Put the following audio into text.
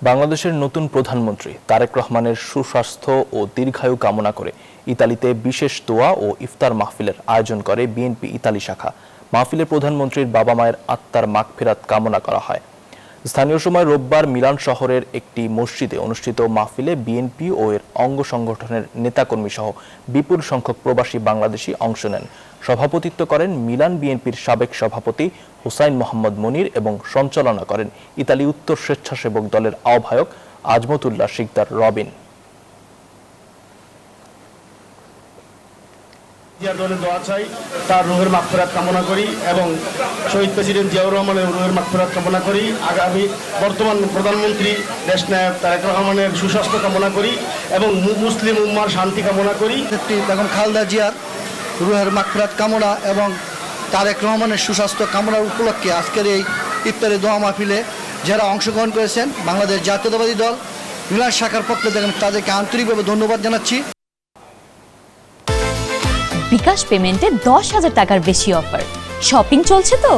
বাংলাদেশের নতুন প্রধানমন্ত্রী তারেক রহমানের সুস্বাস্থ্য ও দীর্ঘায়ু কামনা করে ইতালিতে বিশেষ দোয়া ও ইফতার মাহফিলের আয়োজন করে বিএনপি ইতালি শাখা। মাহফিলে প্রধানমন্ত্রীর বাবা মায়ের আত্মার মাগফিরাত কামনা করা হয়। স্থানীয় সময় রোববার মিলান শহরের একটি মসজিদে অনুষ্ঠিত মাহফিলে বিএনপি ও এর অঙ্গ সংগঠনের নেতাকর্মী সহ বিপুল সংখ্যক প্রবাসী বাংলাদেশি অংশ নেন। সভাপতিত্ব করেন মিলান বিএনপির সাবেক সভাপতি হুসাইন মোহাম্মদ মনির এবং সঞ্চালনা করেন ইতালি উত্তর স্বেচ্ছাসেবক দলের আহ্বায়ক আজমতুল্লাহ শিকদার রবিন। দলের দোয়া চাই, তার রুহের মাগফিরাত কামনা করি এবং শহীদ প্রেসিডেন্ট জিয়াউর রহমানের রুহের মাগফিরাত কামনা করি। আগামী বর্তমান প্রধানমন্ত্রী দেশনায়ক তারেক রহমানের সুস্বাস্থ্য কামনা করি এবং মুসলিম উম্মার শান্তি কামনা করি। বেগম খালেদা জিয়ার রুহের মাগফিরাত কামনা এবং তারেক রহমানের সুস্বাস্থ্য কামনার উপলক্ষে আজকের এই ইফতারি দোয়া মাহফিলে যারা অংশগ্রহণ করেছেন বাংলাদেশ জাতীয়তাবাদী দল মিলান শাখার পক্ষে তাদেরকে আন্তরিকভাবে ধন্যবাদ জানাচ্ছি। বিকাশ পেমেন্টে 10,000 টাকার বেশি অফার। শপিং চলছে তো।